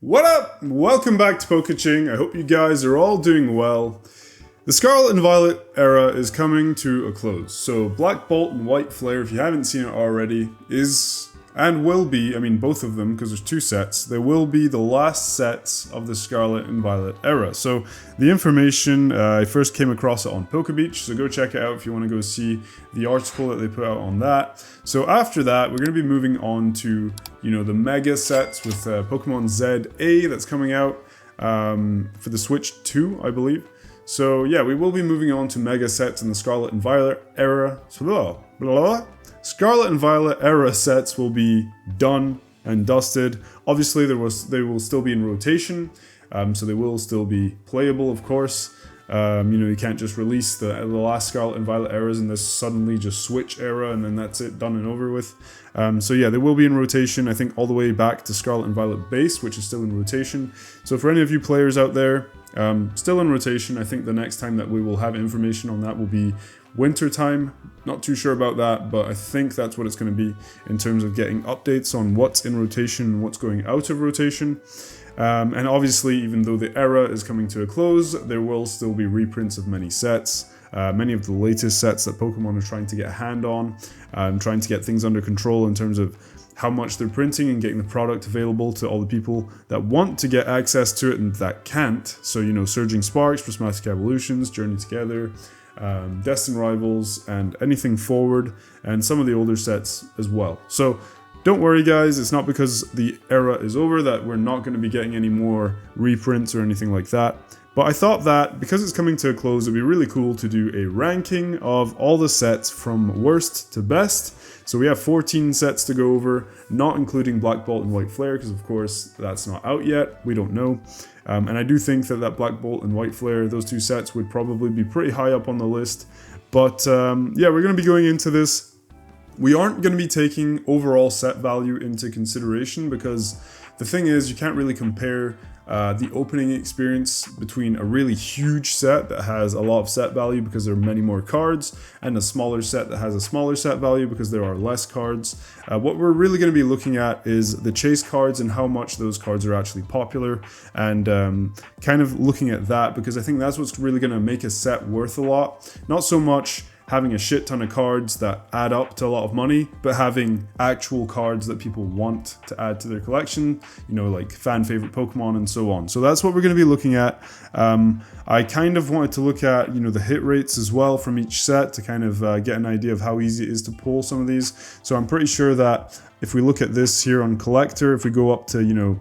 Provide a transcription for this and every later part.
What up? Welcome back to Pokaching. I hope you guys are all doing well. The Scarlet and Violet era is coming to a close. So Black Bolt and White Flare, if you haven't seen it already, is and will be, I mean both of them because there's two sets, they will be the last sets of the Scarlet and Violet era. So the information, I first came across it on Pokebeach, so go check it out if you want to go see the article that they put out on that. So after that, we're going to be moving on to, the mega sets with Pokemon ZA that's coming out for the Switch 2, I believe. So yeah, we will be moving on to mega sets in the Scarlet and Violet era. Scarlet and Violet era sets will be done and dusted. Obviously, they will still be in rotation, so they will still be playable, of course. You can't just release the last Scarlet and Violet eras and this suddenly just switch era and then that's it, done and over with. So yeah, they will be in rotation, I think all the way back to Scarlet and Violet base, which is still in rotation. So for any of you players out there, still in rotation, I think the next time that we will have information on that will be winter time. Not too sure about that, but I think that's what it's going to be in terms of getting updates on what's in rotation and what's going out of rotation. And obviously, even though the era is coming to a close, there will still be reprints of many sets. Many of the latest sets that Pokemon are trying to get a hand on, trying to get things under control in terms of how much they're printing and getting the product available to all the people that want to get access to it and that can't. So, Surging Sparks, Prismatic Evolutions, Journey Together, Destined Rivals, and anything forward, and some of the older sets as well. So don't worry guys, it's not because the era is over that we're not going to be getting any more reprints or anything like that. But I thought that because it's coming to a close, it'd be really cool to do a ranking of all the sets from worst to best. So we have 14 sets to go over, not including Black Bolt and White Flare, because of course that's not out yet, we don't know. And I do think that Black Bolt and White Flare, those two sets would probably be pretty high up on the list. But yeah, we're going to be going into this. We aren't going to be taking overall set value into consideration because the thing is, you can't really compare the opening experience between a really huge set that has a lot of set value because there are many more cards and a smaller set that has a smaller set value because there are less cards. What we're really going to be looking at is the chase cards and how much those cards are actually popular, and kind of looking at that because I think that's what's really going to make a set worth a lot. Not so much having a shit ton of cards that add up to a lot of money, but having actual cards that people want to add to their collection, like fan favorite Pokemon and so on. So that's what we're going to be looking at. I kind of wanted to look at, the hit rates as well from each set to kind of get an idea of how easy it is to pull some of these. So I'm pretty sure that if we look at this here on Collector, if we go up to,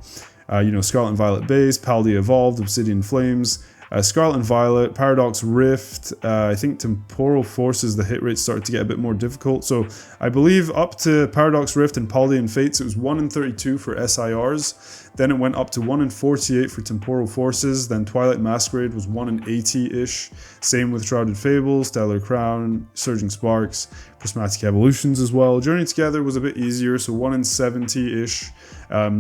Scarlet and Violet Base, Paldea Evolved, Obsidian Flames, Scarlet and Violet, Paradox Rift, I think Temporal Forces, the hit rates started to get a bit more difficult. So I believe up to Paradox Rift and Paldean Fates, it was 1 in 32 for SIRs. Then it went up to 1 in 48 for Temporal Forces. Then Twilight Masquerade was 1 in 80-ish. Same with Shrouded Fables, Stellar Crown, Surging Sparks, Prismatic Evolutions as well. Journey Together was a bit easier, so 1 in 70-ish.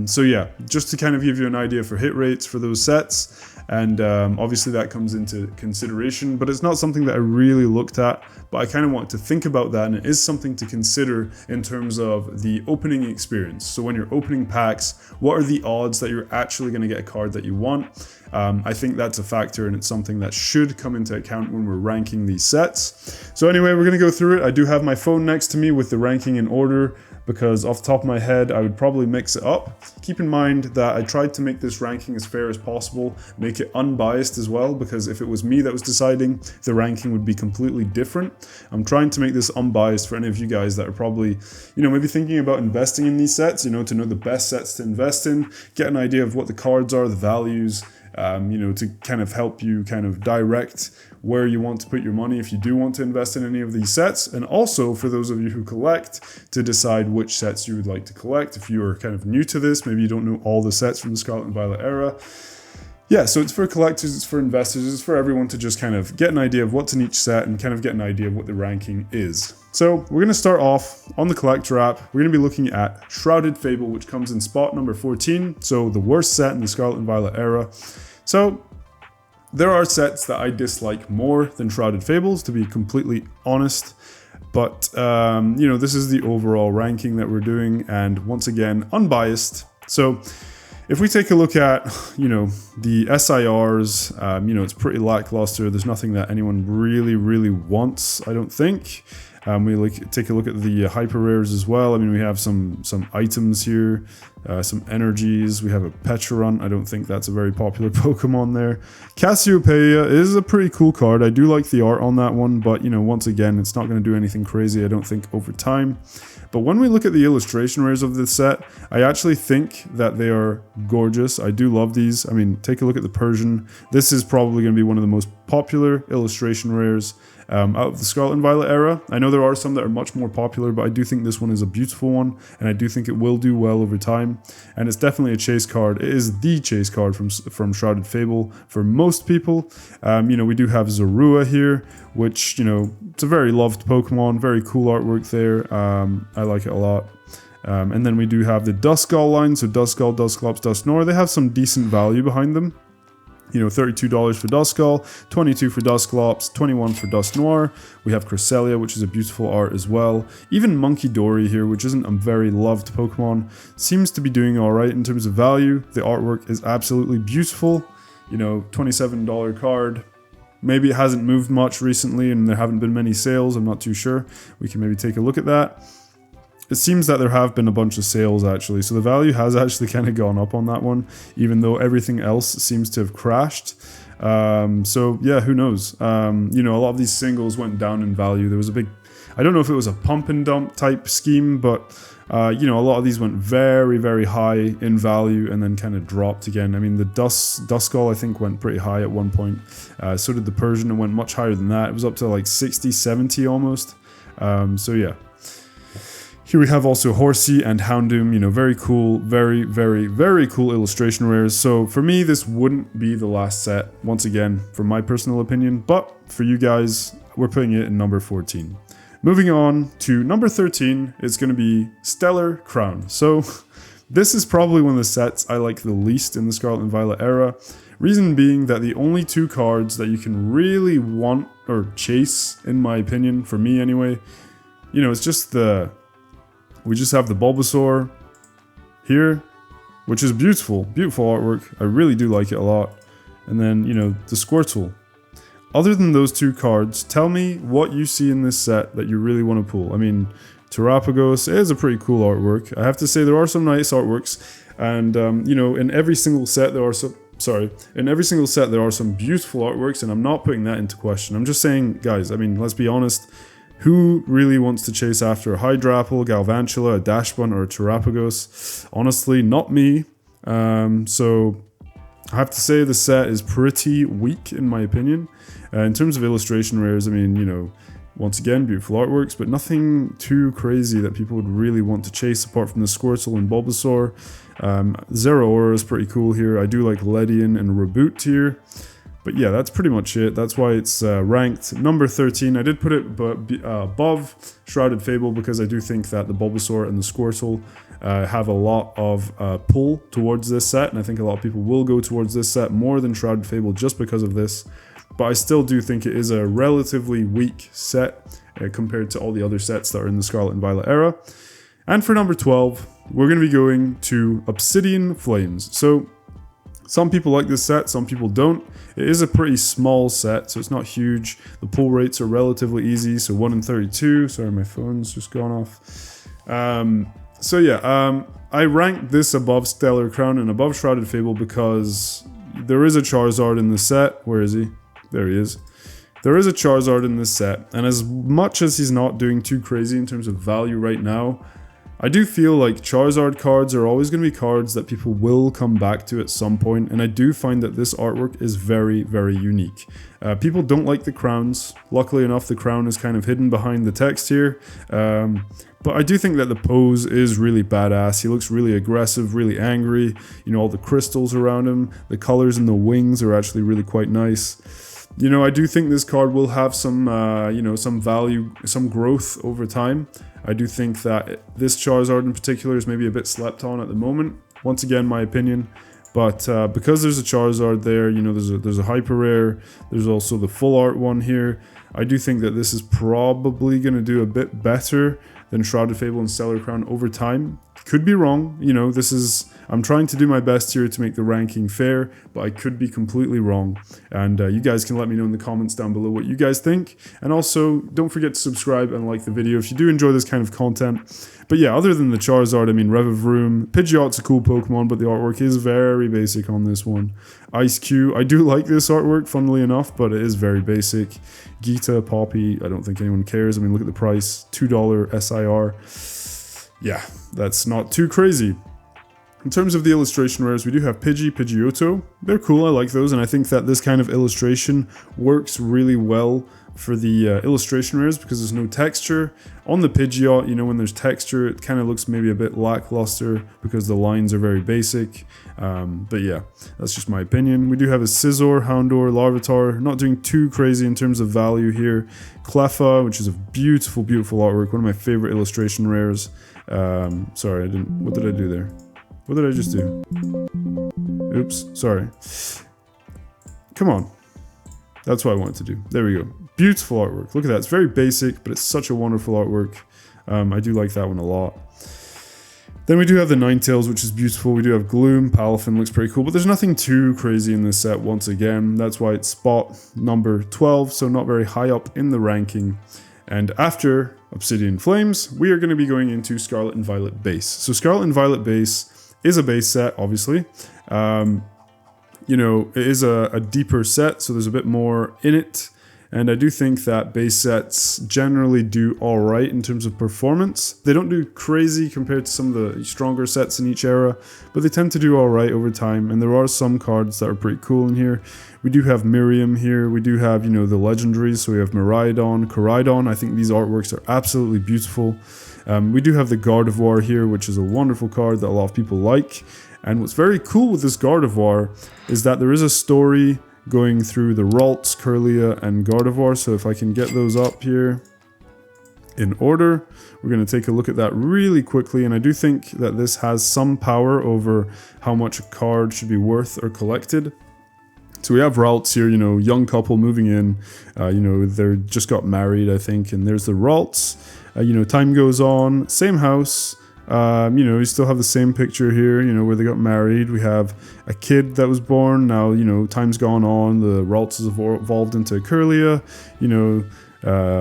So yeah, just to kind of give you an idea for hit rates for those sets. And obviously that comes into consideration, but it's not something that I really looked at, but I kind of want to think about that, and it is something to consider in terms of the opening experience. So when you're opening packs, what are the odds that you're actually going to get a card that you want? I think that's a factor, and it's something that should come into account when we're ranking these sets. So anyway, we're going to go through it. I do have my phone next to me with the ranking in order, because off the top of my head, I would probably mix it up. Keep in mind that I tried to make this ranking as fair as possible, make it unbiased as well, because if it was me that was deciding, the ranking would be completely different. I'm trying to make this unbiased for any of you guys that are probably, maybe thinking about investing in these sets, to know the best sets to invest in, get an idea of what the cards are, the values, to kind of help you kind of direct where you want to put your money if you do want to invest in any of these sets, and also for those of you who collect to decide which sets you would like to collect. If you are kind of new to this, maybe you don't know all the sets from the Scarlet and Violet era. Yeah, so it's for collectors, it's for investors, it's for everyone to just kind of get an idea of what's in each set and kind of get an idea of what the ranking is. So we're going to start off on the Collector app. We're going to be looking at Shrouded Fable, which comes in spot number 14, so the worst set in the Scarlet and Violet era. So there are sets that I dislike more than Shrouded Fables, to be completely honest. But, this is the overall ranking that we're doing, and once again, unbiased. So If we take a look at, you know, the SIRs, you know, it's pretty lackluster. There's nothing that anyone really wants, I don't think. We take a look at the hyper rares as well. I mean, we have some items here, some energies. We have a Pecharunt. I don't think that's a very popular Pokemon there. Cassiopeia is a pretty cool card. I do like the art on that one, but, you know, once again, it's not going to do anything crazy, I don't think, over time. But when we look at the illustration rares of this set, I actually think that they are gorgeous. I do love these. I mean, take a look at the Persian. This is probably going to be one of the most popular illustration rares out of the Scarlet and Violet era. I know there are some that are much more popular, but I do think this one is a beautiful one, and I do think it will do well over time. And it's definitely a chase card. It is the chase card from Shrouded Fable for most people. You know, we do have Zorua here, which, you know, it's a very loved Pokemon, very cool artwork there. I like it a lot. And then we do have the Duskull line, so Duskull, Dusclops, Dusknoir. They have some decent value behind them. You know, $32 for Duskull, $22 for Dusclops, $21 for Dusknoir. We have Cresselia, which is a beautiful art as well. Even Monkey Dory here, which isn't a very loved Pokemon, seems to be doing alright in terms of value. The artwork is absolutely beautiful. You know, $27 card. Maybe it hasn't moved much recently and there haven't been many sales, I'm not too sure. We can maybe take a look at that. It seems that there have been a bunch of sales actually, so the value has actually kind of gone up on that one, even though everything else seems to have crashed. So yeah, who knows? You know, a lot of these singles went down in value. There was a big, I don't know if it was a pump and dump type scheme, but you know, a lot of these went very high in value and then kind of dropped again. I mean, the Duskull I think went pretty high at one point. So did the Persian, and went much higher than that. It was up to like 60, 70 almost. So yeah. Here we have also Horsey and Houndoom, you know, very cool, very cool illustration rares. So for me, this wouldn't be the last set, once again, from my personal opinion, but for you guys, we're putting it in number 14. Moving on to number 13, it's going to be Stellar Crown. So this is probably one of the sets I like the least in the Scarlet and Violet era. Reason being that the only two cards that you can really want or chase, in my opinion, for me anyway, you know, it's just we just have the Bulbasaur here, which is beautiful artwork. I really do like it a lot. And then, you know, the Squirtle. Other than those two cards, tell me what you see in this set that you really want to pull. I mean, Terapagos is a pretty cool artwork. I have to say there are some nice artworks, and you know, in every single set there are some. In every single set there are some beautiful artworks, and I'm not putting that into question. I'm just saying, guys. I mean, let's be honest. Who really wants to chase after a Hydrapple, Galvantula, a Dashbun, or a Terapagos? Honestly, not me. So I have to say the set is pretty weak in my opinion. In terms of illustration rares, I mean, you know, once again, beautiful artworks, but nothing too crazy that people would really want to chase apart from the Squirtle and Bulbasaur. Zeraora is pretty cool here. I do like Ledian and Reboot here. But yeah, that's pretty much it. That's why it's ranked number 13. I did put it above Shrouded Fable because I do think that the Bulbasaur and the Squirtle have a lot of pull towards this set. And I think a lot of people will go towards this set more than Shrouded Fable just because of this. But I still do think it is a relatively weak set compared to all the other sets that are in the Scarlet and Violet era. And for number 12, we're going to be going to Obsidian Flames. So some people like this set, some people don't. It is a pretty small set, so it's not huge. The pull rates are relatively easy, so 1 in 32. Sorry, my phone's just gone off. So yeah, I ranked this above Stellar Crown and above Shrouded Fable because there is a Charizard in the set. Where is he? There he is. There is a Charizard in this set, and as much as he's not doing too crazy in terms of value right now, I do feel like Charizard cards are always going to be cards that people will come back to at some point, and I do find that this artwork is very unique. People don't like the crowns. Luckily enough, the crown is kind of hidden behind the text here, but I do think that the pose is really badass. He looks really aggressive, really angry. You know, all the crystals around him, the colors in the wings are actually really quite nice. You know, I do think this card will have some, you know, some value, some growth over time. I do think that this Charizard in particular is maybe a bit slept on at the moment. Once again, my opinion. But because there's a Charizard there, you know, there's a Hyper Rare. There's also the full art one here. I do think that this is probably going to do a bit better than Shrouded Fable and Stellar Crown over time. Could be wrong. You know, this is I'm trying to do my best here to make the ranking fair, but I could be completely wrong. And you guys can let me know in the comments down below what you guys think. And also, don't forget to subscribe and like the video if you do enjoy this kind of content. But yeah, other than the Charizard, I mean, Revavroom, Pidgeot's a cool Pokemon, but the artwork is very basic on this one. Ice Cube, I do like this artwork, funnily enough, but it is very basic. Gita, Poppy, I don't think anyone cares. I mean, look at the price, $2 SIR. Yeah, that's not too crazy. In terms of the illustration rares, we do have Pidgeotto. They're cool, I like those, and I think that this kind of illustration works really well for the illustration rares because there's no texture. On the Pidgeot, you know, when there's texture, it kind of looks maybe a bit lackluster because the lines are very basic. But yeah, that's just my opinion. We do have a Scizor, Houndour, Larvitar, not doing too crazy in terms of value here. Cleffa, which is a beautiful, beautiful artwork, one of my favorite illustration rares. Sorry, what did I do there? What did I just do? Oops, sorry. Come on. That's what I wanted to do. There we go. Beautiful artwork. Look at that. It's very basic, but it's such a wonderful artwork. I do like that one a lot. Then we do have the Ninetales, which is beautiful. We do have Gloom. Palafin looks pretty cool, but there's nothing too crazy in this set once again. That's why it's spot number 12, so not very high up in the ranking. And after Obsidian Flames, we are going to be going into Scarlet and Violet Base. So Scarlet and Violet Base is a base set, obviously. You know, it is a deeper set, so there's a bit more in it. And I do think that base sets generally do alright in terms of performance. They don't do crazy compared to some of the stronger sets in each era, but they tend to do alright over time. And there are some cards that are pretty cool in here. We do have Miriam here. We do have, you know, the legendaries. So we have Miraidon, Koraidon. I think these artworks are absolutely beautiful. We do have the Gardevoir here, which is a wonderful card that a lot of people like. And what's very cool with this Gardevoir is that there is a story going through the Ralts, Kirlia, and Gardevoir. So if I can get those up here in order, we're going to take a look at that really quickly. And I do think that this has some power over how much a card should be worth or collected. So we have Ralts here, you know, young couple moving in, you know, they just got married, I think, and there's the Ralts. You know, time goes on, same house. You know, you still have the same picture here, you know, where they got married. We have a kid that was born. Now, you know, time's gone on. The Ralts has evolved into Kirlia. You know,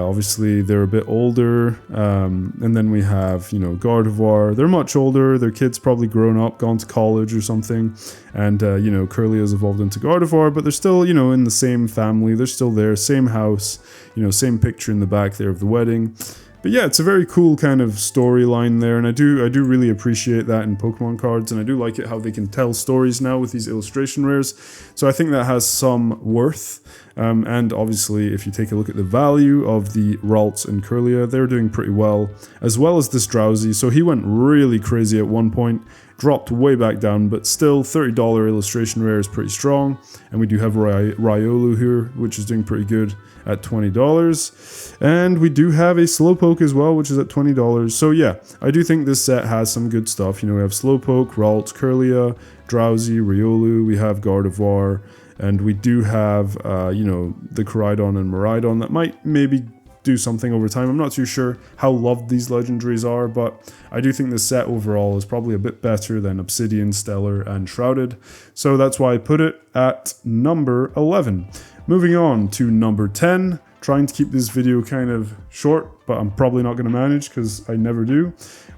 obviously they're a bit older. And then we have, you know, Gardevoir. They're much older. Their kid's probably grown up, gone to college or something. And, you know, Kirlia has evolved into Gardevoir, but they're still, you know, in the same family. They're still there, same house, you know, same picture in the back there of the wedding. But yeah, it's a very cool kind of storyline there, and I do really appreciate that in Pokemon cards, and I do like it how they can tell stories now with these illustration rares. So I think that has some worth, and obviously if you take a look at the value of the Ralts and Kirlia, they're doing pretty well, as well as this Drowsy. So he went really crazy at one point, dropped way back down, but still $30 illustration rare is pretty strong. And we do have Riolu here, which is doing pretty good at $20. And we do have a Slowpoke as well, which is at $20. So yeah, I do think this set has some good stuff. You know, we have Slowpoke, Ralts, Kirlia, Drowsy, Riolu, we have Gardevoir, and we do have, you know, the Koraidon and Miraidon that might maybe do something over time. I'm not too sure how loved these legendaries are, but I do think the set overall is probably a bit better than Obsidian, Stellar, and Shrouded. So that's why I put it at number 11. Moving on to number 10, trying to keep this video kind of short, but I'm probably not going to manage because I never do.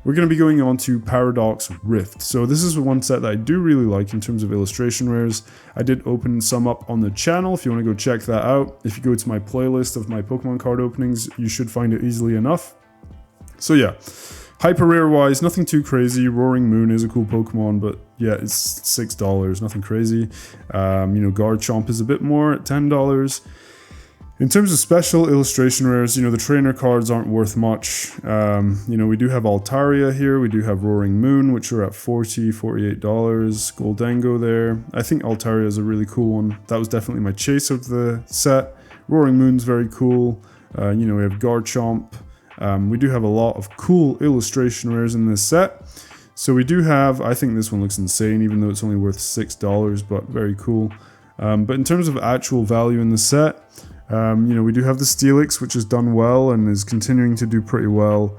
We're going to be going on to Paradox Rift. So this is one set that I do really like in terms of illustration rares. I did open some up on the channel if you want to go check that out. If you go to my playlist of my Pokemon card openings, you should find it easily enough. So yeah, hyper rare wise, nothing too crazy. Roaring Moon is a cool Pokemon, but yeah, it's $6, nothing crazy. You know, Garchomp is a bit more at $10. In terms of special illustration rares, you know, the trainer cards aren't worth much. You know, we do have Altaria here. We do have Roaring Moon, which are at $48. Goldango there. I think Altaria is a really cool one. That was definitely my chase of the set. Roaring Moon's very cool. You know, we have Garchomp. We do have a lot of cool illustration rares in this set. So we do have, I think this one looks insane, even though it's only worth $6, but very cool. But in terms of actual value in the set, you know, we do have the Steelix, which has done well and is continuing to do pretty well.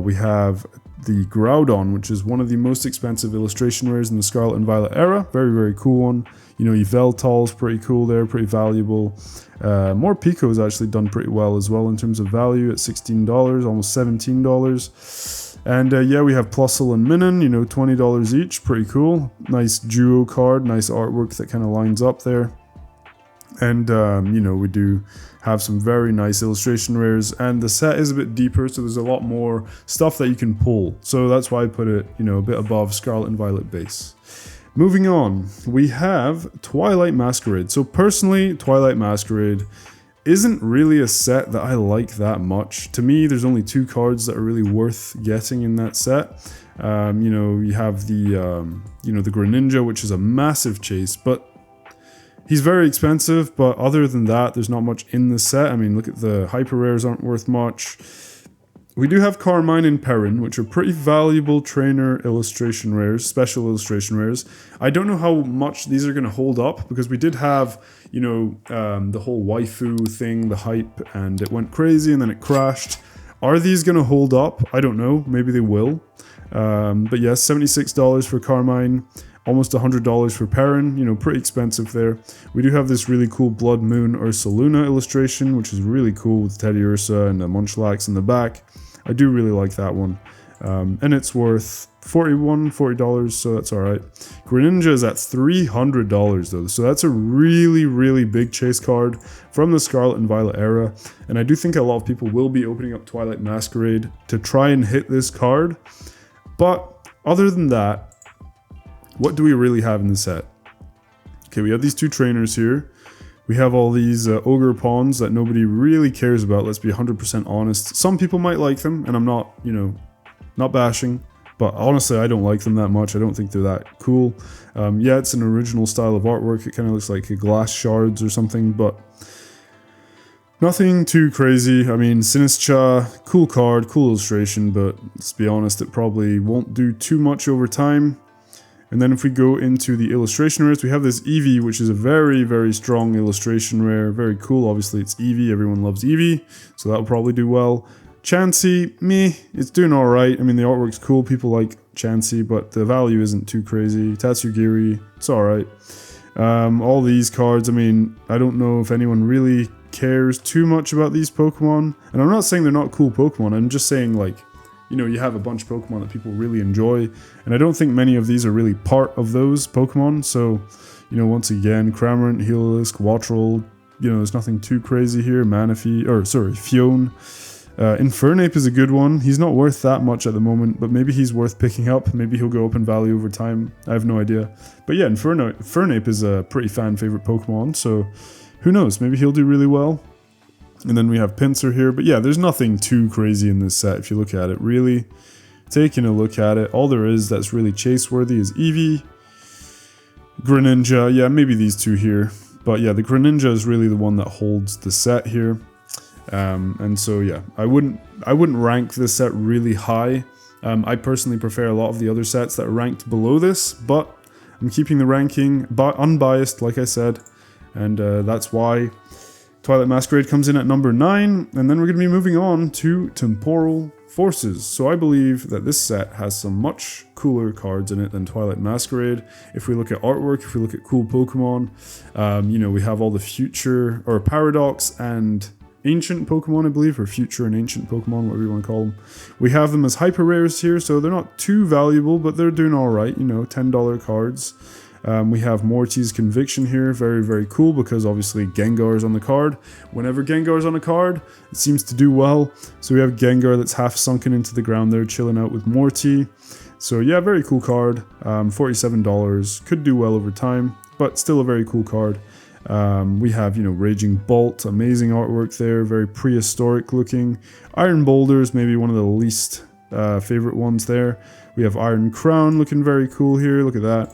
We have the Groudon, which is one of the most expensive illustration rares in the Scarlet and Violet era. Very, very cool one. You know, Yveltal's pretty cool there, pretty valuable. Morpeko's actually done pretty well as well in terms of value at $16, almost $17. And yeah, we have Plusle and Minun, you know, $20 each, pretty cool. Nice duo card, nice artwork that kind of lines up there. And, you know, we do have some very nice illustration rares, and the set is a bit deeper, so there's a lot more stuff that you can pull. So that's why I put it, you know, a bit above Scarlet and Violet base. Moving on, we have Twilight Masquerade. So personally, Twilight Masquerade isn't really a set that I like that much. To me, there's only 2 cards that are really worth getting in that set. You know, you have the, you know, the Greninja, which is a massive chase, but he's very expensive, but other than that, there's not much in the set. I mean, look at the hyper rares aren't worth much. We do have Carmine and Perrin, which are pretty valuable trainer illustration rares, special illustration rares. I don't know how much these are going to hold up, because we did have, you know, the whole waifu thing, the hype, and it went crazy and then it crashed. Are these going to hold up? I don't know. Maybe they will. But yes, $76 for Carmine. Almost $100 for Perrin, you know, pretty expensive there. We do have this really cool Blood Moon Ursaluna illustration, which is really cool with Teddy Ursa and a Munchlax in the back. I do really like that one. And it's worth $40, so that's alright. Greninja is at $300 though, so that's a really, really big chase card from the Scarlet and Violet era. And I do think a lot of people will be opening up Twilight Masquerade to try and hit this card. But other than that, what do we really have in the set? Okay, we have these 2 trainers here. We have all these ogre pawns that nobody really cares about, let's be 100% honest. Some people might like them, and I'm not, you know, not bashing, but honestly, I don't like them that much. I don't think they're that cool. Yeah, it's an original style of artwork. It kind of looks like glass shards or something, but nothing too crazy. I mean, Sinistcha, cool card, cool illustration, but let's be honest, it probably won't do too much over time. And then if we go into the illustration rares, we have this Eevee, which is a very, very strong illustration rare. Very cool. Obviously, it's Eevee. Everyone loves Eevee, so that'll probably do well. Chansey, meh, it's doing alright. I mean, the artwork's cool. People like Chansey, but the value isn't too crazy. Tatsugiri, it's alright. All these cards, I mean, I don't know if anyone really cares too much about these Pokemon. And I'm not saying they're not cool Pokemon. I'm just saying, like, you know, you have a bunch of Pokemon that people really enjoy, and I don't think many of these are really part of those Pokemon. So, you know, once again, Cramorant, Heliolisk, Wattrel, you know, there's nothing too crazy here. Manaphy, or sorry, Fion. Infernape is a good one. He's not worth that much at the moment, but maybe he's worth picking up. Maybe he'll go up in value over time. I have no idea. But yeah, Infernape is a pretty fan favorite Pokemon, so who knows? Maybe he'll do really well. And then we have Pinsir here, but yeah, there's nothing too crazy in this set if you look at it, really. Taking a look at it, all there is that's really chase-worthy is Eevee, Greninja, yeah, maybe these 2 here. But yeah, the Greninja is really the one that holds the set here. And so yeah, I wouldn't rank this set really high. I personally prefer a lot of the other sets that are ranked below this, but I'm keeping the ranking unbiased, like I said, and that's why Twilight Masquerade comes in at number 9, and then we're going to be moving on to Temporal Forces. So I believe that this set has some much cooler cards in it than Twilight Masquerade. If we look at artwork, if we look at cool Pokemon, you know, we have all the future, or Paradox and ancient Pokemon, I believe, or future and ancient Pokemon, whatever you want to call them. We have them as hyper rares here, so they're not too valuable, but they're doing alright, you know, $10 cards. We have Morty's Conviction here, very, very cool, because obviously Gengar is on the card. Whenever Gengar is on a card, it seems to do well. So we have Gengar that's half sunken into the ground there, chilling out with Morty. So yeah, very cool card, $47, could do well over time, but still a very cool card. We have, you know, Raging Bolt, amazing artwork there, very prehistoric looking. Iron Boulders, maybe one of the least favorite ones there. We have Iron Crown looking very cool here, look at that.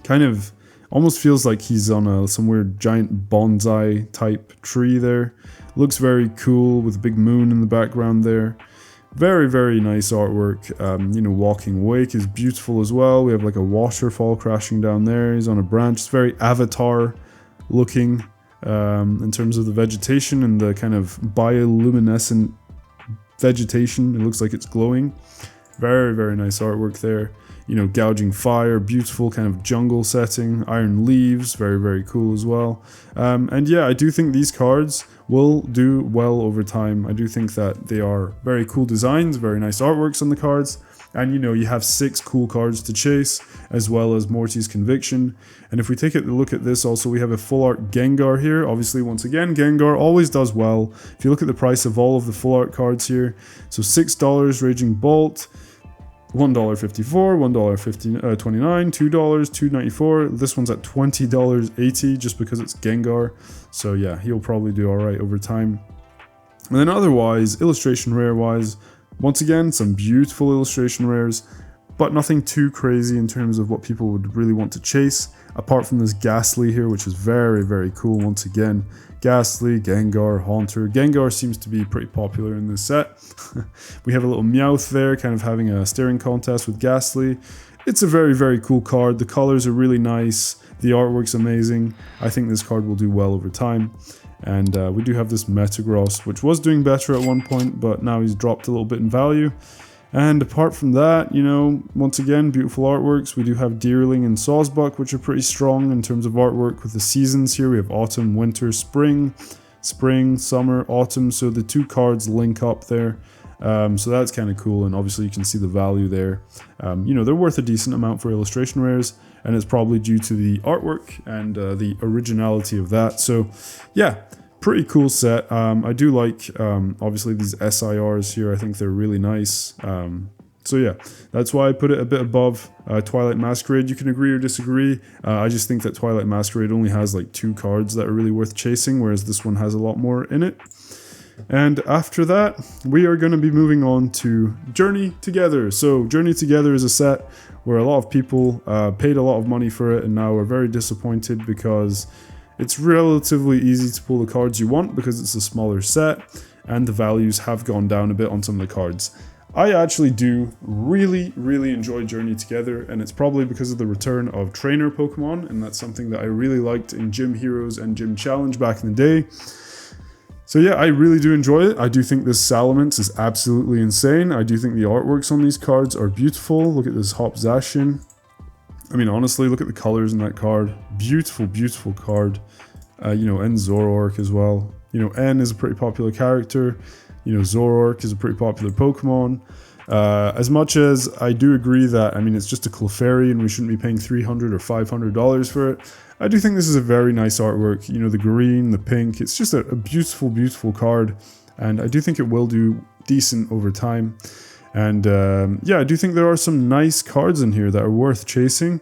Kind of almost feels like he's on some weird giant bonsai type tree there. Looks very cool with a big moon in the background there. Very, very nice artwork. You know, Walking Wake is beautiful as well. We have like a waterfall crashing down there. He's on a branch. It's very Avatar looking in terms of the vegetation and the kind of bioluminescent vegetation. It looks like it's glowing. Very, very nice artwork there. You know, gouging fire, beautiful kind of jungle setting, iron leaves, very, very cool as well. And yeah, I do think these cards will do well over time. I do think that they are very cool designs, very nice artworks on the cards. And you know, you have 6 cool cards to chase, as well as Morty's Conviction. And if we take a look at this also, we have a full art Gengar here. Obviously, once again, Gengar always does well. If you look at the price of all of the full art cards here, so $6 Raging Bolt, $1.54, $1.29, $2, $2.94. This one's at $20.80 just because it's Gengar. So yeah, he'll probably do alright over time. And then otherwise, illustration rare wise, once again, some beautiful illustration rares, but nothing too crazy in terms of what people would really want to chase, apart from this Ghastly here, which is very, very cool once again. Ghastly, Gengar, Haunter. Gengar seems to be pretty popular in this set. We have a little Meowth there, kind of having a staring contest with Ghastly. It's a very, very cool card. The colors are really nice. The artwork's amazing. I think this card will do well over time. And we do have this Metagross, which was doing better at one point, but now he's dropped a little bit in value. And apart from that, you know, once again, beautiful artworks. We do have Deerling and Sawsbuck, which are pretty strong in terms of artwork with the seasons here. We have autumn, winter, spring, summer, autumn. So the 2 cards link up there. So that's kind of cool. And obviously you can see the value there. You know, they're worth a decent amount for illustration rares. And it's probably due to the artwork and the originality of that. So yeah, pretty cool set. I do like, obviously, these SIRs here. I think they're really nice. So yeah, that's why I put it a bit above Twilight Masquerade. You can agree or disagree. I just think that Twilight Masquerade only has like 2 cards that are really worth chasing, whereas this one has a lot more in it. And after that, we are going to be moving on to Journey Together. So Journey Together is a set where a lot of people paid a lot of money for it and now are very disappointed because it's relatively easy to pull the cards you want because it's a smaller set and the values have gone down a bit on some of the cards. I actually do really, really enjoy Journey Together, and it's probably because of the return of trainer Pokemon, and that's something that I really liked in Gym Heroes and Gym Challenge back in the day. So yeah, I really do enjoy it. I do think this Salamence is absolutely insane. I do think the artworks on these cards are beautiful. Look at this Hop Zacian. I mean, honestly, look at the colors in that card. Beautiful, beautiful card. You know, and Zoroark as well. You know, N is a pretty popular character. You know, Zoroark is a pretty popular Pokemon. As much as I do agree that, I mean, it's just a Clefairy and we shouldn't be paying $300 or $500 for it, I do think this is a very nice artwork. You know, the green, the pink, it's just a beautiful, beautiful card. And I do think it will do decent over time. And yeah, I do think there are some nice cards in here that are worth chasing.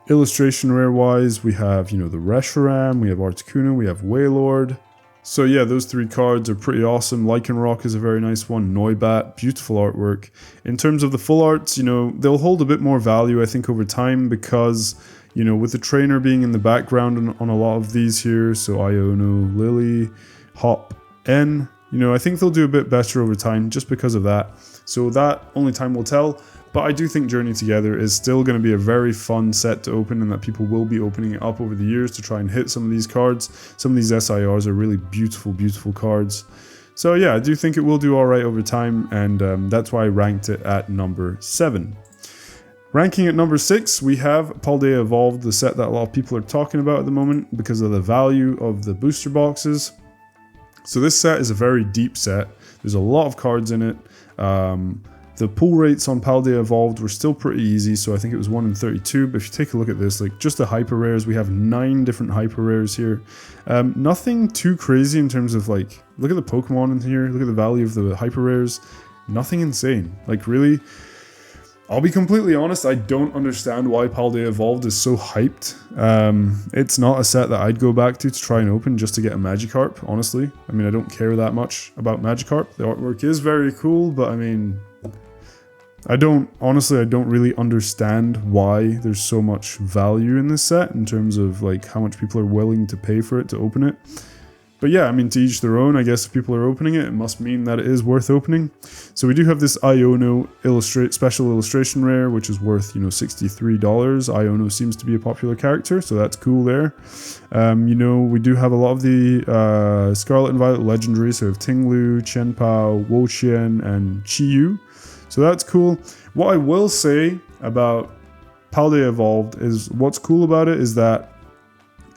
Illustration rare wise, we have, you know, the Reshiram, we have Articuno, we have Wailord. So yeah, those 3 cards are pretty awesome. Lycanroc is a very nice one. Noibat, beautiful artwork. In terms of the full arts, you know, they'll hold a bit more value, I think, over time because, you know, with the trainer being in the background on a lot of these here, so Iono, Lily, Hop, N, you know, I think they'll do a bit better over time just because of that. So that only time will tell. But I do think Journey Together is still going to be a very fun set to open and that people will be opening it up over the years to try and hit some of these cards. Some of these SIRs are really beautiful, beautiful cards. So yeah, I do think it will do alright over time, and that's why I ranked it at number 7. Ranking at number 6, we have Paldea Evolved, the set that a lot of people are talking about at the moment because of the value of the booster boxes. So this set is a very deep set. There's a lot of cards in it. The pull rates on Paldea Evolved were still pretty easy, so I think it was 1 in 32, but if you take a look at this, like just the hyper rares, we have 9 different hyper rares here. Nothing too crazy in terms of like, look at the Pokemon in here, look at the value of the hyper rares, nothing insane. Like really, I'll be completely honest, I don't understand why Paldea Evolved is so hyped. It's not a set that I'd go back to try and open just to get a Magikarp, honestly. I mean, I don't care that much about Magikarp. The artwork is very cool, but I mean, I don't really understand why there's so much value in this set in terms of like how much people are willing to pay for it to open it. But yeah, I mean, to each their own. I guess if people are opening it, it must mean that it is worth opening. So we do have this Iono special illustration rare, which is worth, you know, $63. Iono seems to be a popular character, so that's cool there. You know, we do have a lot of the Scarlet and Violet legendaries, so we have Tinglu, Chenpao, Wo-Chien, and Chi-Yu. So that's cool. What I will say about Paldea Evolved is what's cool about it is that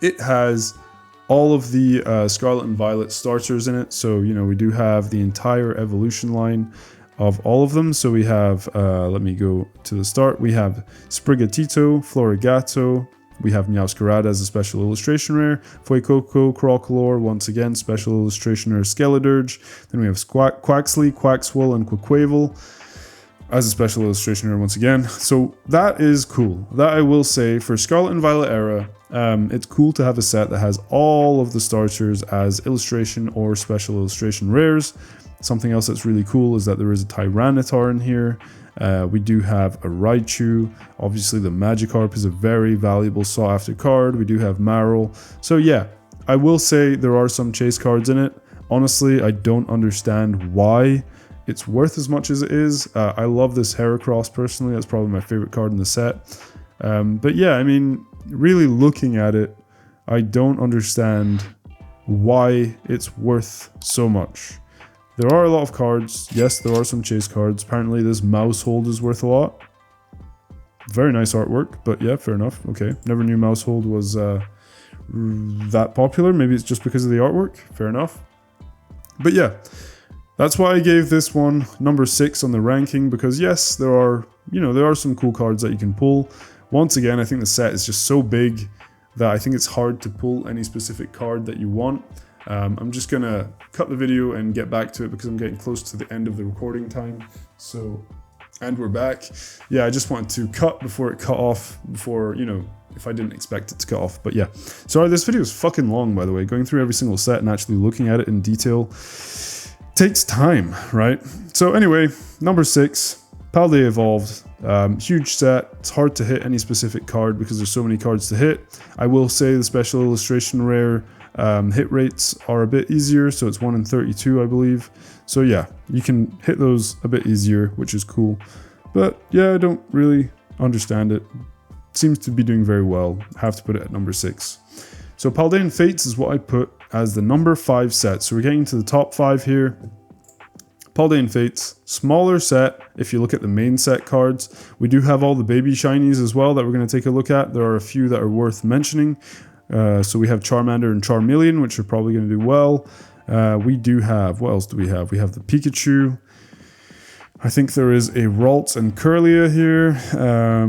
it has all of the Scarlet and Violet starters in it. So, you know, we do have the entire evolution line of all of them. So we have, let me go to the start. We have Sprigatito, Florigato. We have Meowscarada as a special illustration rare. Fuecoco, Crocalor, once again, special illustration rare Skeledirge. Then we have Quaxley, Quaxwell, and Quaquaval as a special illustration rare once again. So that is cool. That I will say, for Scarlet and Violet era, it's cool to have a set that has all of the starters as illustration or special illustration rares. Something else that's really cool is that there is a Tyranitar in here. We do have a Raichu. Obviously the Magikarp is a very valuable sought after card. We do have Marill. So yeah, I will say there are some chase cards in it. Honestly, I don't understand why it's worth as much as it is. I love this Heracross personally. That's probably my favorite card in the set. But yeah, I mean, really looking at it, I don't understand why it's worth so much. There are a lot of cards. Yes, there are some chase cards. Apparently this Mousehold is worth a lot. Very nice artwork, but yeah, fair enough. Okay, never knew Mousehold was that popular. Maybe it's just because of the artwork. Fair enough. But yeah, that's why I gave this one number 6 on the ranking, because yes, there are, you know, there are some cool cards that you can pull. Once again, I think the set is just so big that I think it's hard to pull any specific card that you want. I'm just gonna cut the video and get back to it because I'm getting close to the end of the recording time. So, and we're back. Yeah, I just wanted to cut before it cut off, before, you know, if I didn't expect it to cut off. But yeah, sorry, this video is fucking long, by the way. Going through every single set and actually looking at it in detail takes time, right? So anyway, number 6, Paldea Evolved. Huge set. It's hard to hit any specific card because there's so many cards to hit. I will say the special illustration rare hit rates are a bit easier, so it's 1 in 32, I believe. So yeah, you can hit those a bit easier, which is cool. But yeah, I don't really understand it. Seems to be doing very well. I have to put it at number 6. So Paldean Fates is what I put as the number 5 set. So we're getting to the top 5 here. Paldean Fates, smaller set if you look at the main set cards. We do have all the baby shinies as well that we're going to take a look at. There are a few that are worth mentioning. So we have Charmander and Charmeleon, which are probably going to do well. We do have, what else do we have? We have the Pikachu. I think there is a Ralts and Kirlia here.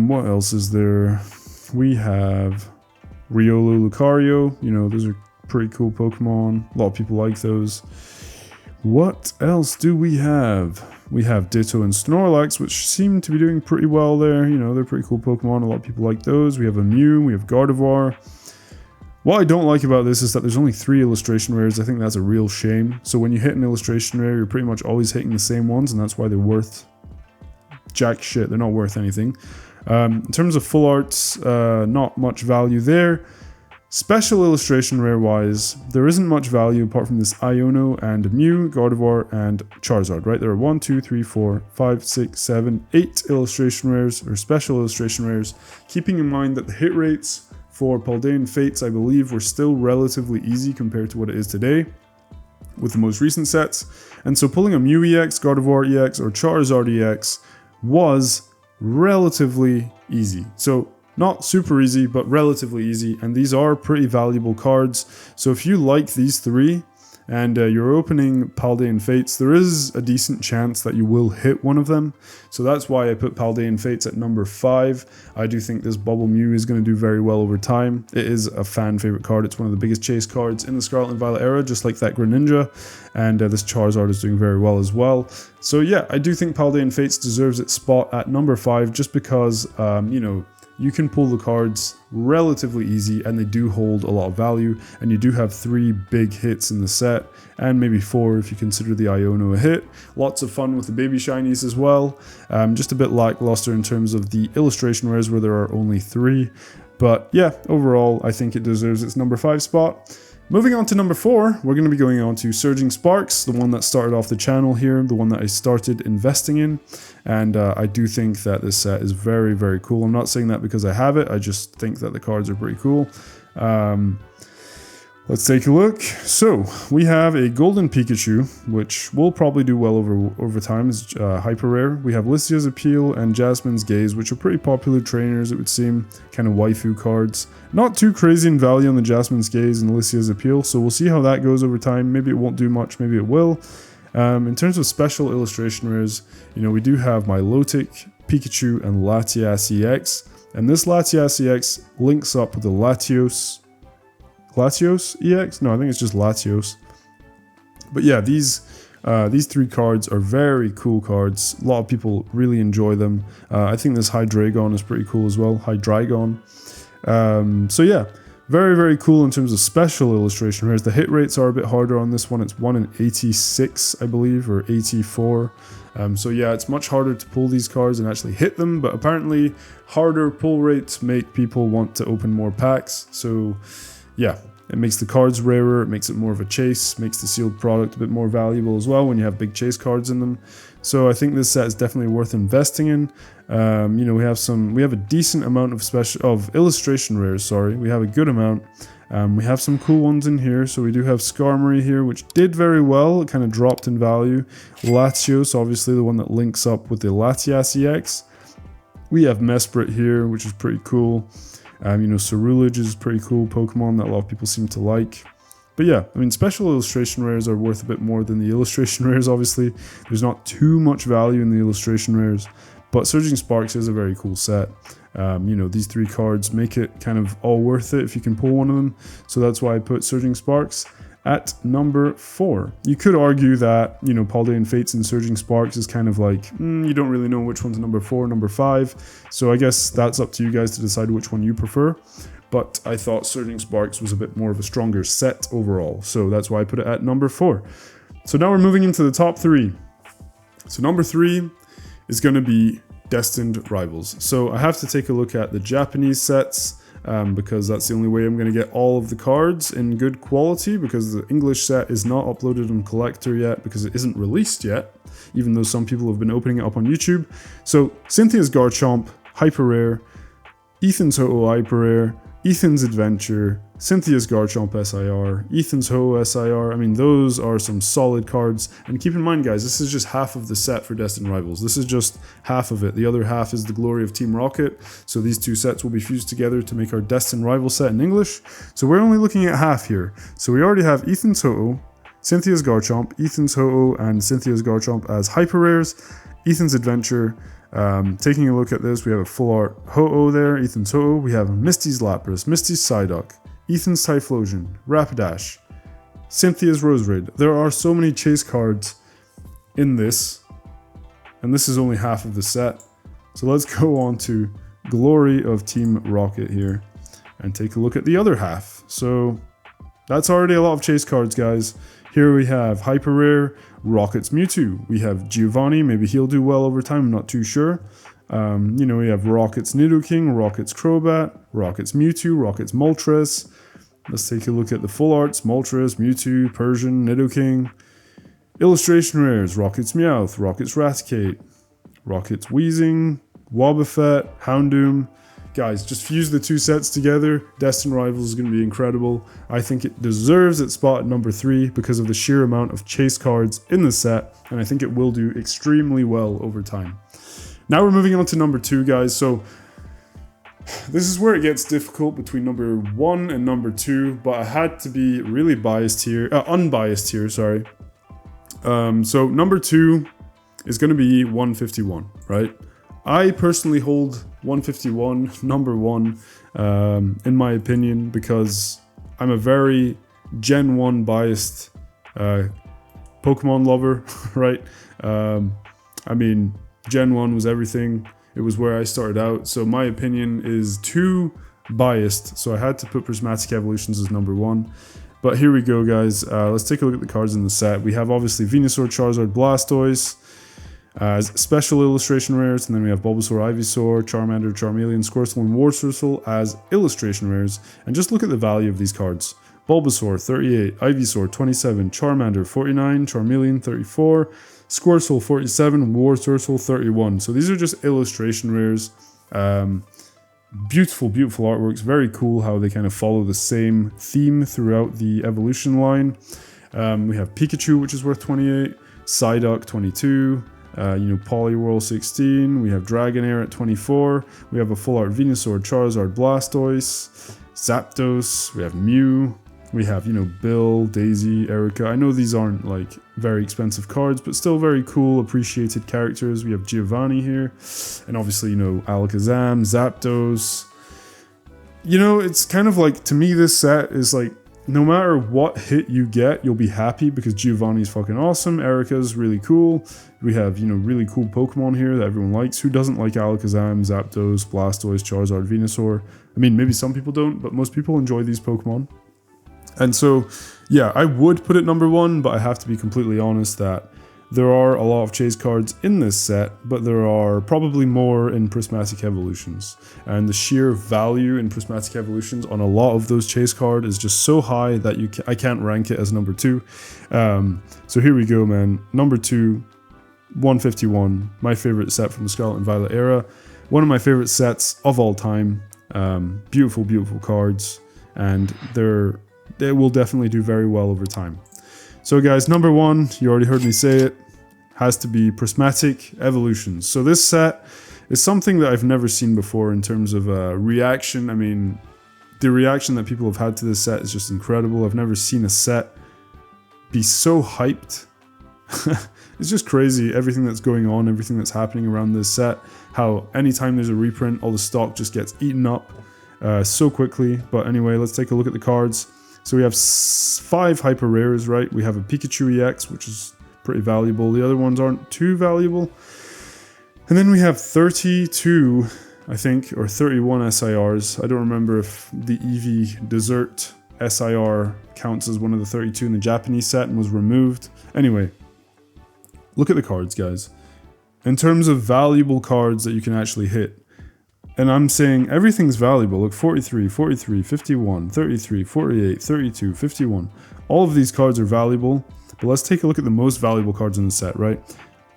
What else is there? We have Riolu, Lucario. You know, those are pretty cool Pokemon. A lot of people like those. What else do we have? We have Ditto and Snorlax, which seem to be doing pretty well there. You know, they're pretty cool Pokemon. A lot of people like those. We have a Mew. We have Gardevoir. What I don't like about this is that there's only 3 illustration rares. I think that's a real shame. So when you hit an illustration rare, you're pretty much always hitting the same ones, and that's why they're worth jack shit. They're not worth anything. In terms of full arts, not much value there. Special illustration rare wise, there isn't much value apart from this Iono and Mew, Gardevoir, and Charizard, right? There are 1, 2, 3, 4, 5, 6, 7, 8 illustration rares, or special illustration rares. Keeping in mind that the hit rates for Paldean Fates, I believe, were still relatively easy compared to what it is today with the most recent sets. And so pulling a Mew EX, Gardevoir EX, or Charizard EX was relatively easy. So not super easy, but relatively easy. And these are pretty valuable cards. So if you like these 3 and you're opening Paldean Fates, there is a decent chance that you will hit one of them. So that's why I put Paldean Fates at number 5. I do think this Bubble Mew is going to do very well over time. It is a fan favorite card. It's one of the biggest chase cards in the Scarlet and Violet era, just like that Greninja. And this Charizard is doing very well as well. So yeah, I do think Paldean Fates deserves its spot at number 5 just because, you know, you can pull the cards relatively easy and they do hold a lot of value, and you do have 3 big hits in the set, and maybe 4 if you consider the Iono a hit. Lots of fun with the baby shinies as well. Just a bit lackluster in terms of the illustration rares where there are only 3. But yeah, overall I think it deserves its number 5 spot. Moving on to number 4, we're going to be going on to Surging Sparks, the one that started off the channel here, the one that I started investing in, and I do think that this set is very, very cool. I'm not saying that because I have it, I just think that the cards are pretty cool. Let's take a look. So we have a golden Pikachu, which will probably do well over time. It's hyper rare. We have Lycia's Appeal and Jasmine's Gaze, which are pretty popular trainers, it would seem. Kind of waifu cards. Not too crazy in value on the Jasmine's Gaze and Lycia's Appeal, so we'll see how that goes over time. Maybe it won't do much, maybe it will. In terms of special illustration rares, you know, we do have Milotic, Pikachu, and Latias EX. And this Latias EX links up with the Latios EX? No, I think it's just Latios. But yeah, these three cards are very cool cards. A lot of people really enjoy them. I think this Hydreigon is pretty cool as well. Hydreigon. So yeah, very, very cool in terms of special illustration rares. The hit rates are a bit harder on this one. It's 1 in 86, I believe, or 84. So yeah, it's much harder to pull these cards and actually hit them, but apparently harder pull rates make people want to open more packs. So yeah, it makes the cards rarer, it makes it more of a chase, makes the sealed product a bit more valuable as well when you have big chase cards in them. So I think this set is definitely worth investing in. You know, we have a decent amount of illustration rares, sorry. We have a good amount. We have some cool ones in here. So we do have Skarmory here, which did very well. It kind of dropped in value. Latios, obviously the one that links up with the Latias EX. We have Mesprit here, which is pretty cool. You know, Cerulege is a pretty cool Pokemon that a lot of people seem to like. But yeah, I mean, special illustration rares are worth a bit more than the illustration rares, obviously. There's not too much value in the illustration rares, but Surging Sparks is a very cool set. You know, these three cards make it kind of all worth it if you can pull one of them. So that's why I put Surging Sparks at number 4. You could argue that, you know, Paldean Fates and Surging Sparks is kind of like, you don't really know which one's number 4, number 5. So I guess that's up to you guys to decide which one you prefer. But I thought Surging Sparks was a bit more of a stronger set overall. So that's why I put it at number 4. So now we're moving into the top 3. So number 3 is going to be Destined Rivals. So I have to take a look at the Japanese sets. Because that's the only way I'm going to get all of the cards in good quality, because the English set is not uploaded on Collector yet because it isn't released yet, even though some people have been opening it up on YouTube. So Cynthia's Garchomp, Hyper Rare, Ethan's Ho-Oh Hyper Rare, Ethan's Adventure, Cynthia's Garchomp SIR, Ethan's Ho-Oh SIR. I mean, those are some solid cards. And keep in mind, guys, this is just half of the set for Destined Rivals. This is just half of it. The other half is the glory of Team Rocket. So these two sets will be fused together to make our Destined Rival set in English. So we're only looking at half here. So we already have Ethan's Ho-Oh, Cynthia's Garchomp, Ethan's Ho-Oh, and Cynthia's Garchomp as Hyper Rares, Ethan's Adventure. Taking a look at this, we have a full art Ho-Oh there, Ethan's Ho-Oh. We have Misty's Lapras, Misty's Psyduck, Ethan's Typhlosion, Rapidash, Cynthia's Roserade. There are so many chase cards in this, and this is only half of the set. So let's go on to Glory of Team Rocket here and take a look at the other half. So that's already a lot of chase cards, guys. Here we have Hyper Rare, Rocket's Mewtwo. We have Giovanni, maybe he'll do well over time, I'm not too sure. You know, we have Rocket's Nidoking, Rocket's Crobat, Rocket's Mewtwo, Rocket's Moltres. Let's take a look at the full arts, Moltres, Mewtwo, Persian, Nidoking. Illustration rares, Rocket's Meowth, Rocket's Raticate, Rocket's Weezing, Wobbuffet, Houndoom. Guys, just fuse the two sets together. Destined Rivals is going to be incredible. I think it deserves its spot at number 3 because of the sheer amount of chase cards in the set, and I think it will do extremely well over time. Now we're moving on to number 2, guys. So this is where it gets difficult between number 1 and number 2, but I had to be really unbiased here, sorry. So number 2 is going to be 151, right? I personally hold 151 number 1 in my opinion because I'm a very Gen 1 biased Pokemon lover, right? I mean, Gen 1 was everything. It was where I started out, so my opinion is too biased, so I had to put Prismatic Evolutions as number 1. But here we go, guys. Let's take a look at the cards in the set. We have obviously Venusaur, Charizard, Blastoise as special illustration rares, and then we have Bulbasaur, Ivysaur, Charmander, Charmeleon, Squirtle, and Wartortle as illustration rares. And just look at the value of these cards. Bulbasaur 38, Ivysaur 27, Charmander 49, Charmeleon 34, Squirtle 47, Wartortle 31. So these are just illustration rares. Beautiful, beautiful artworks. Very cool how they kind of follow the same theme throughout the evolution line. We have Pikachu, which is worth 28, Psyduck 22, Poliwhirl 16, we have Dragonair at 24, we have a full art Venusaur, Charizard, Blastoise, Zapdos, we have Mew, we have, Bill, Daisy, Erica. I know these aren't like very expensive cards, but still very cool, appreciated characters. We have Giovanni here, and obviously, Alakazam, Zapdos. It's kind of like, to me, this set is like, no matter what hit you get, you'll be happy because Giovanni's fucking awesome. Erica's really cool. We have, really cool Pokemon here that everyone likes. Who doesn't like Alakazam, Zapdos, Blastoise, Charizard, Venusaur? I mean, maybe some people don't, but most people enjoy these Pokemon. And so, yeah, I would put it number 1, but I have to be completely honest that there are a lot of chase cards in this set, but there are probably more in Prismatic Evolutions. And the sheer value in Prismatic Evolutions on a lot of those chase cards is just so high that I can't rank it as number 2. So here we go, man. Number 2, 151, my favorite set from the Scarlet and Violet era. One of my favorite sets of all time. Beautiful, beautiful cards, and they will definitely do very well over time. So guys, number 1, you already heard me say it, has to be Prismatic Evolutions. So this set is something that I've never seen before in terms of reaction. I mean, the reaction that people have had to this set is just incredible. I've never seen a set be so hyped. It's just crazy, everything that's going on, everything that's happening around this set. How anytime there's a reprint, all the stock just gets eaten up so quickly. But anyway, let's take a look at the cards. So we have 5 hyper rares, right? We have a Pikachu EX, which is pretty valuable. The other ones aren't too valuable. And then we have 32, I think, or 31 SIRs. I don't remember if the Eevee Dessert SIR counts as one of the 32 in the Japanese set and was removed. Anyway, look at the cards, guys. In terms of valuable cards that you can actually hit, and I'm saying everything's valuable. Look, 43, 43, 51, 33, 48, 32, 51. All of these cards are valuable, but let's take a look at the most valuable cards in the set, right?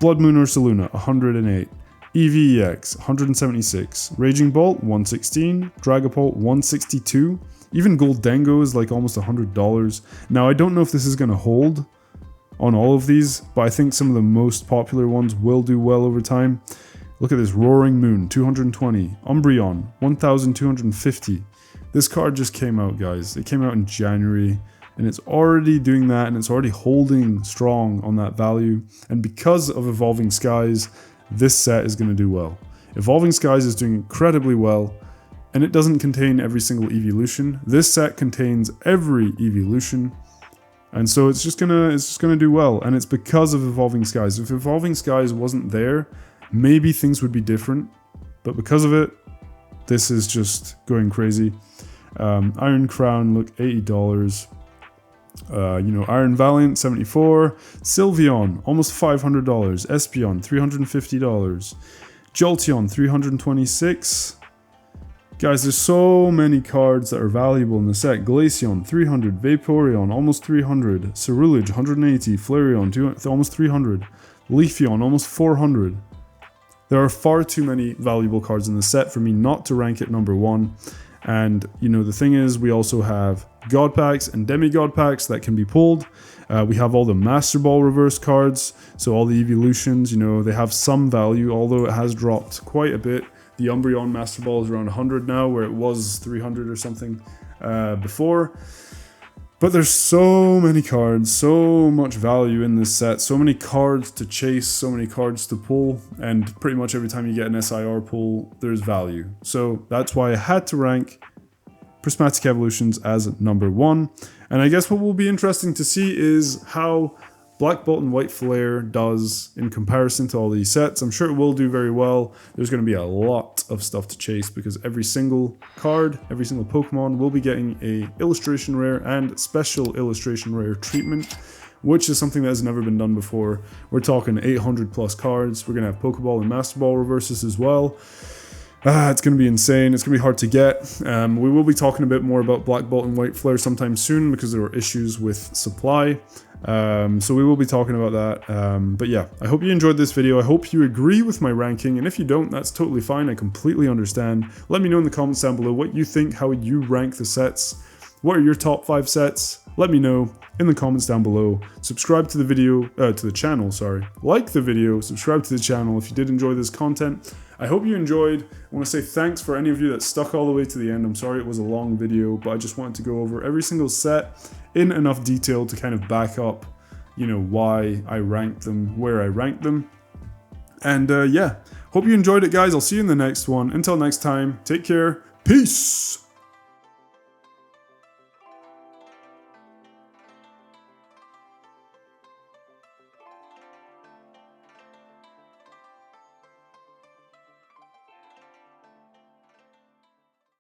Blood Moon Ursaluna, 108. Eevee EX, 176. Raging Bolt, 116. Dragapult, 162. Even Goldengo is like almost $100. Now, I don't know if this is going to hold on all of these, but I think some of the most popular ones will do well over time. Look at this, Roaring Moon, 220. Umbreon, 1,250. This card just came out, guys. It came out in January, and it's already doing that, and it's already holding strong on that value. And because of Evolving Skies, this set is going to do well. Evolving Skies is doing incredibly well, and it doesn't contain every single evolution. This set contains every evolution, and so it's just gonna do well. And it's because of Evolving Skies. If Evolving Skies wasn't there, maybe things would be different, but because of it, this is just going crazy. Iron Crown, look, $80. Iron Valiant, $74. Sylveon, almost $500. Espeon, $350. Jolteon, $326. Guys, there's so many cards that are valuable in the set. Glaceon, $300. Vaporeon, almost $300. Ceruledge, $180. Flareon, almost $300. Leafeon, almost $400. There are far too many valuable cards in the set for me not to rank it number 1. And, the thing is, we also have God Packs and Demigod Packs that can be pulled. We have all the Master Ball reverse cards, so all the evolutions, they have some value, although it has dropped quite a bit. The Umbreon Master Ball is around 100 now, where it was 300 or something before. But there's so many cards, so much value in this set, so many cards to chase, so many cards to pull, and pretty much every time you get an SIR pull, there's value. So that's why I had to rank Prismatic Evolutions as number 1. And I guess what will be interesting to see is how Black Bolt and White Flare does in comparison to all these sets. I'm sure it will do very well. There's going to be a lot of stuff to chase because every single card, every single Pokemon will be getting a illustration rare and special illustration rare treatment, which is something that has never been done before. We're talking 800 plus cards. We're going to have Pokeball and Master Ball reverses as well. It's going to be insane. It's going to be hard to get. We will be talking a bit more about Black Bolt and White Flare sometime soon because there were issues with supply. So we will be talking about that. But yeah, I hope you enjoyed this video. I hope you agree with my ranking, and if you don't, that's totally fine. I completely understand. Let me know in the comments down below what you think, how you rank the sets. What are your top 5 sets? Let me know in the comments down below. Subscribe to the video, to the channel, sorry. Like the video, subscribe to the channel if you did enjoy this content. I hope you enjoyed. I want to say thanks for any of you that stuck all the way to the end. I'm sorry it was a long video, but I just wanted to go over every single set in enough detail to kind of back up, you know, why I ranked them, where I ranked them. And yeah, hope you enjoyed it, guys. I'll see you in the next one. Until next time, take care. Peace!